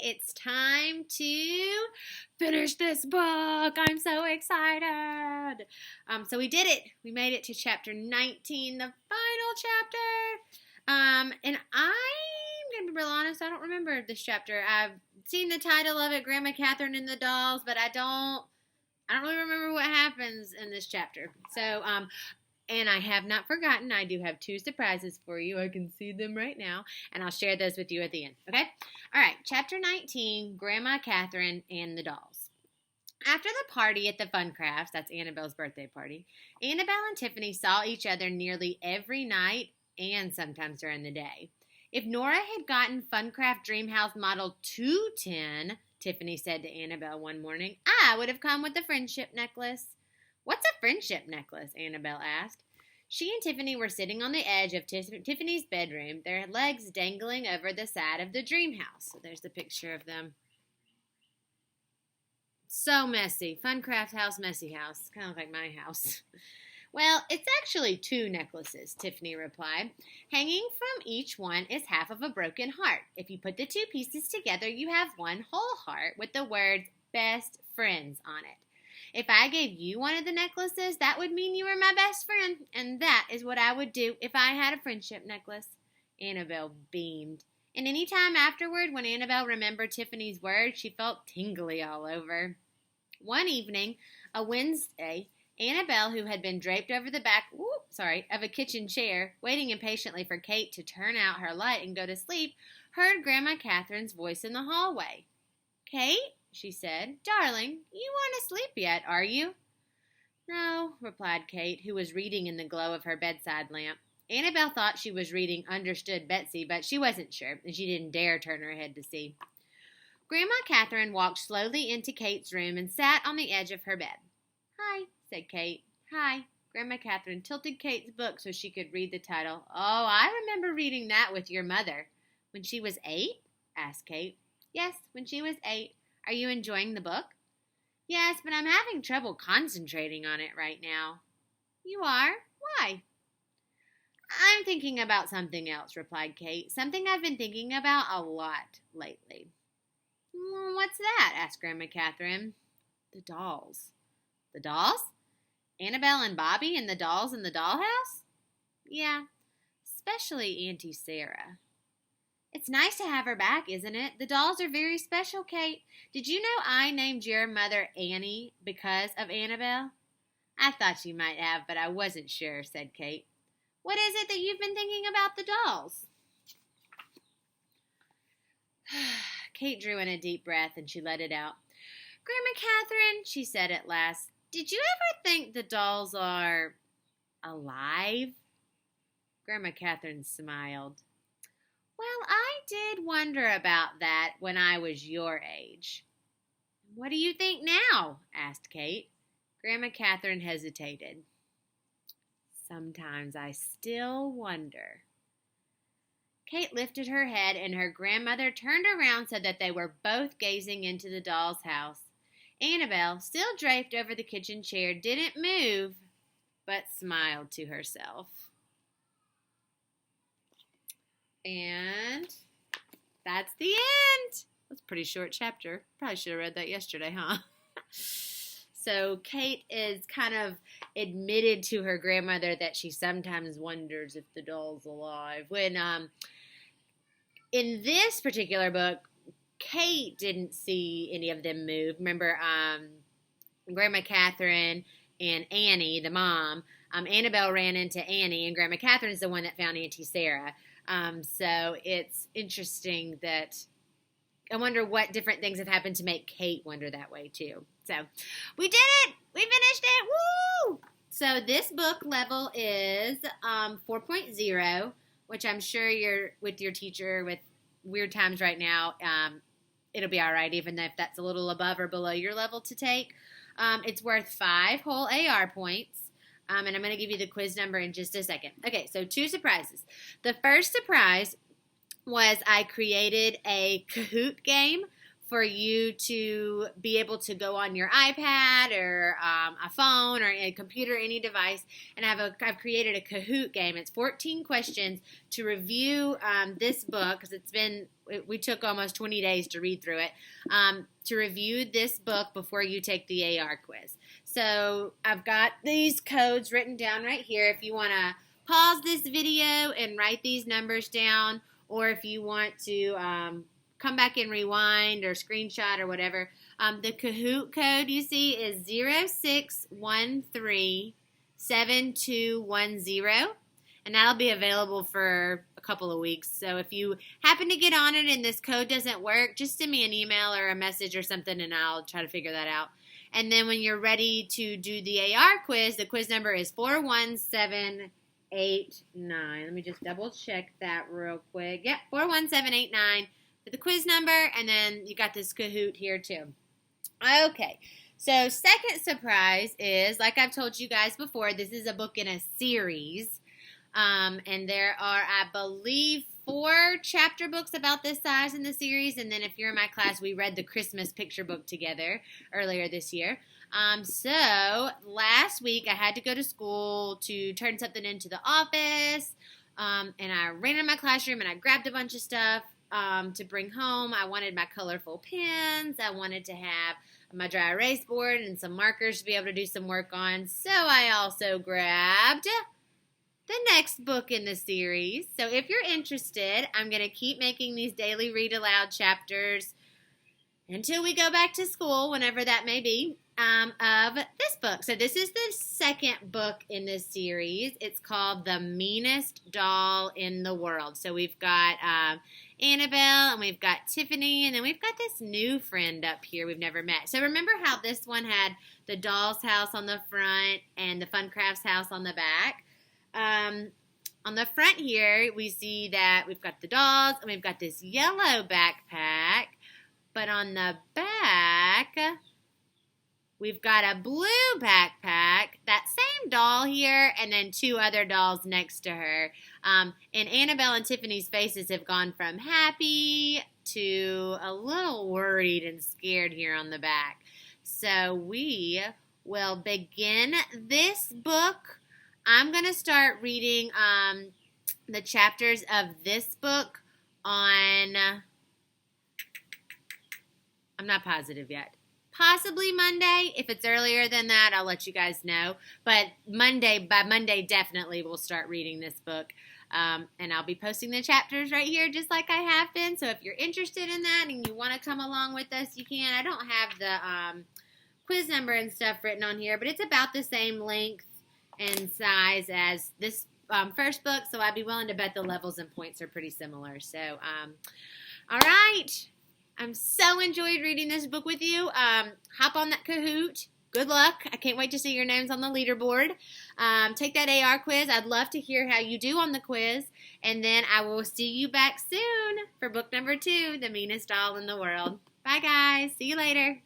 it's time to finish this book. I'm so excited. So we did it. We made it to chapter 19, the final chapter. And I'm going to be real honest, I don't remember this chapter. I've seen the title of it, Grandma Catherine and the Dolls, but I don't really remember what happens in this chapter. So, and I have not forgotten. I do have two surprises for you. I can see them right now, and I'll share those with you at the end. Okay? All right, chapter 19, Grandma Catherine and the Dolls. After the party at the Fun Crafts, that's Annabelle's birthday party, Annabelle and Tiffany saw each other nearly every night and sometimes during the day. If Nora had gotten Funcraft Dreamhouse Model 210, Tiffany said to Annabelle one morning, I would have come with a friendship necklace. What's a friendship necklace? Annabelle asked. She and Tiffany were sitting on the edge of Tiffany's bedroom, their legs dangling over the side of the dream house. So there's the picture of them. So messy. Funcraft house, messy house. Kind of like my house. Well, it's actually two necklaces, Tiffany replied. Hanging from each one is half of a broken heart. If you put the two pieces together, you have one whole heart with the words best friends on it. If I gave you one of the necklaces, that would mean you were my best friend, and that is what I would do if I had a friendship necklace. Annabelle beamed. And any time afterward, when Annabelle remembered Tiffany's words, she felt tingly all over. One evening, a Wednesday, Annabelle, who had been draped over the back of a kitchen chair, waiting impatiently for Kate to turn out her light and go to sleep, heard Grandma Catherine's voice in the hallway. Kate, she said, darling, you aren't asleep yet, are you? No, replied Kate, who was reading in the glow of her bedside lamp. Annabelle thought she was reading Understood Betsy, but she wasn't sure, and she didn't dare turn her head to see. Grandma Catherine walked slowly into Kate's room and sat on the edge of her bed. Hi, said Kate. Hi. Grandma Catherine tilted Kate's book so she could read the title. Oh, I remember reading that with your mother. When she was 8? Asked Kate. Yes, when she was 8. Are you enjoying the book? Yes, but I'm having trouble concentrating on it right now. You are? Why? I'm thinking about something else, replied Kate. Something I've been thinking about a lot lately. Well, what's that? Asked Grandma Catherine. The dolls. The dolls? Annabelle and Bobby and the dolls in the dollhouse? Yeah, especially Auntie Sarah. It's nice to have her back, isn't it? The dolls are very special, Kate. Did you know I named your mother Annie because of Annabelle? I thought you might have, but I wasn't sure, said Kate. What is it that you've been thinking about the dolls? Kate drew in a deep breath and she let it out. Grandma Catherine, she said at last, did you ever think the dolls are alive? Grandma Catherine smiled. Well, I did wonder about that when I was your age. What do you think now? Asked Kate. Grandma Catherine hesitated. Sometimes I still wonder. Kate lifted her head and her grandmother turned around so that they were both gazing into the doll's house. Annabelle, still draped over the kitchen chair, didn't move, but smiled to herself. And that's the end. That's a pretty short chapter. Probably should have read that yesterday, huh? So Kate is kind of admitted to her grandmother that she sometimes wonders if the doll's alive. When in this particular book, Kate didn't see any of them move. Remember, Grandma Catherine and Annie, the mom, Annabelle ran into Annie, and Grandma Catherine's the one that found Auntie Sarah. So it's interesting that I wonder what different things have happened to make Kate wonder that way too. So we did it! We finished it! Woo! So this book level is 4.0, which I'm sure you're with your teacher with weird times right now. It'll be all right, even if that's a little above or below your level to take. It's worth 5 whole AR points. And I'm going to give you the quiz number in just a second. Okay, so 2 surprises. The first surprise was I created a Kahoot game for you to be able to go on your iPad or a phone or a computer, any device, and I've created a Kahoot game. It's 14 questions to review this book, because we took almost 20 days to read through it, to review this book before you take the AR quiz. So I've got these codes written down right here. If you want to pause this video and write these numbers down, or if you want to come back and rewind or screenshot or whatever, the Kahoot code you see is 06137210, and that'll be available for a couple of weeks. So if you happen to get on it and this code doesn't work, just send me an email or a message or something, and I'll try to figure that out. And then when you're ready to do the AR quiz, the quiz number is 41789. Let me just double check that real quick. Yep, 41789 for the quiz number, and then you got this Kahoot here too. Okay, so second surprise is, like I've told you guys before, this is a book in a series, and there are, I believe, 4 chapter books about this size in the series, and then if you're in my class, we read the Christmas picture book together earlier this year. So last week I had to go to school to turn something into the office, and I ran in my classroom and I grabbed a bunch of stuff to bring home. I wanted my colorful pens. I wanted to have my dry erase board and some markers to be able to do some work on. So I also grabbed the next book in the series. So if you're interested, I'm going to keep making these daily read aloud chapters until we go back to school, whenever that may be, of this book. So this is the second book in this series. It's called The Meanest Doll in the World. So we've got Annabelle, and we've got Tiffany, and then we've got this new friend up here we've never met. So remember how this one had the doll's house on the front and the Fun Crafts house on the back? On the front here, we see that we've got the dolls, and we've got this yellow backpack. But on the back, we've got a blue backpack, that same doll here, and then 2 other dolls next to her. And Annabelle and Tiffany's faces have gone from happy to a little worried and scared here on the back. So we will begin this book. I'm going to start reading the chapters of this book on, I'm not positive yet, possibly Monday. If it's earlier than that, I'll let you guys know. But by Monday, definitely we'll start reading this book. And I'll be posting the chapters right here just like I have been. So if you're interested in that and you want to come along with us, you can. I don't have the quiz number and stuff written on here, but it's about the same length and size as this first book, so I'd be willing to bet the levels and points are pretty similar. So, all right. I'm so enjoyed reading this book with you. Hop on that Kahoot. Good luck. I can't wait to see your names on the leaderboard. Take that AR quiz. I'd love to hear how you do on the quiz. And then I will see you back soon for book number 2, The Meanest Doll in the World. Bye, guys. See you later.